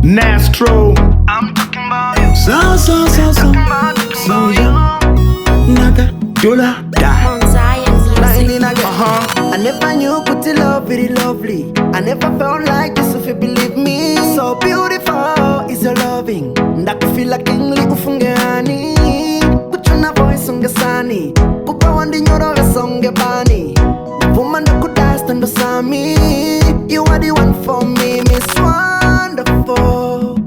Nastro. I'm talking about you. So young. Naga, Yola, die. I never knew pretty love very lovely. I never felt like this if you believe me. So beautiful is your loving. Ndakufila kingli ufungeani. Kuchuna voice ungesani. Pupa wandi nyoro vesonge bani. Woman that could dance stand beside me. You are the one for me, Miss Wonderful.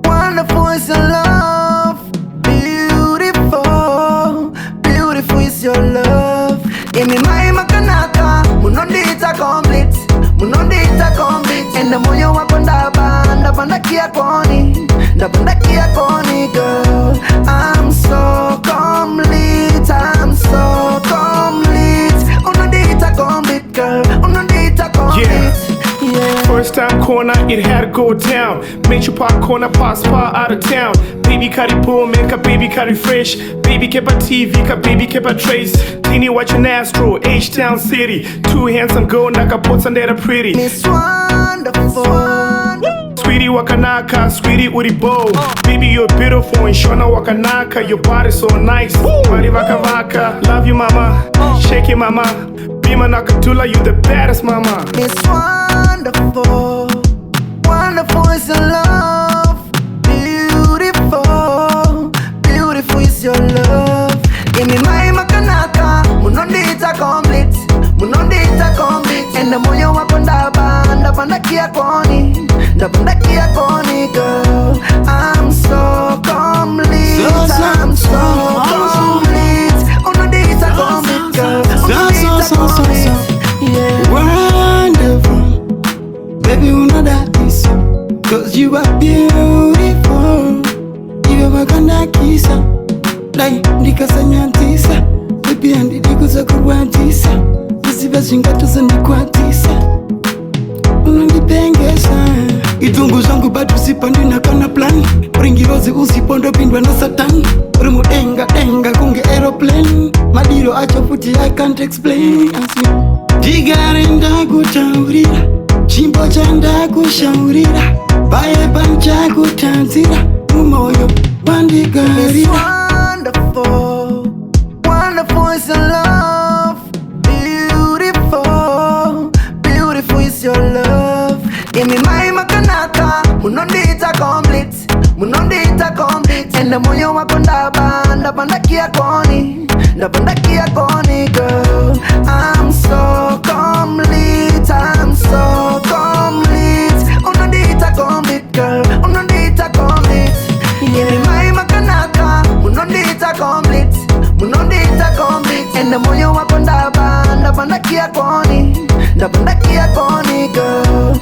Wonderful is your love. Beautiful, beautiful is your love. Give me my makanaka. Munondita complete. Munondita complete. And the more you walk on the band, the band kia koni. The band kia koni, girl. I'm so complete. I'm so complete. Unondita complete, girl. Unondita complete. Yeah. First time corner, it had to go down. Made you park corner, pass far out of town. Baby carry bull, make a baby carry fresh. Baby kept a TV, ka baby kept a trace. Teeny watch your Nastro, H-Town City. Two handsome girl, naka pots and they're pretty. Miss Wonderful. Sweetie wakanaka, sweetie uribo. Baby you're beautiful and shona wakanaka. Your body so nice, body vaka vaka. Love you mama, shake it mama. Bima nakatula, you the baddest mama. Miss Wonderful. Wonderful is your love. Beautiful, beautiful is your love. Give me my makanaka. Munondita complete. Munondita complete. And the more you walk on the band kia koni. The band kia koni, girl. I'm so complete. I'm so complete. Unondita complete, girl. Unondita complete. Yeah. Wonderful. Baby, you know that is. Cause you are beautiful. You are gonna kiss her. Like, ndikasanyantisa. Baby, andidikuza kurwantisa. Visiva shingatuza ndikwatisa. Unandipengesa. Itungu zangu bado sipandi na kana plan. Ringirozi usipondo pindwa na satan. Rimu denga kunge aeroplane. Madiro acha futi I can't explain. Jigare ndakutaurira. Chimbo chanda kushaurira. Baye pancha kutanzira. Umoyo wandigarira. Wonderful, wonderful is your love. Beautiful, beautiful is your love. Give me my makanaka. Munondita complete. Munondita complete. And the more you walk on the band kia koni. The band kia koni, girl. I'm so complete. I'm so complete. Unondita complete, girl. Unondita complete. Give me my makanaka. Munondita complete. Munondita complete. And the more you walk on the band kia koni. The band kia koni, girl.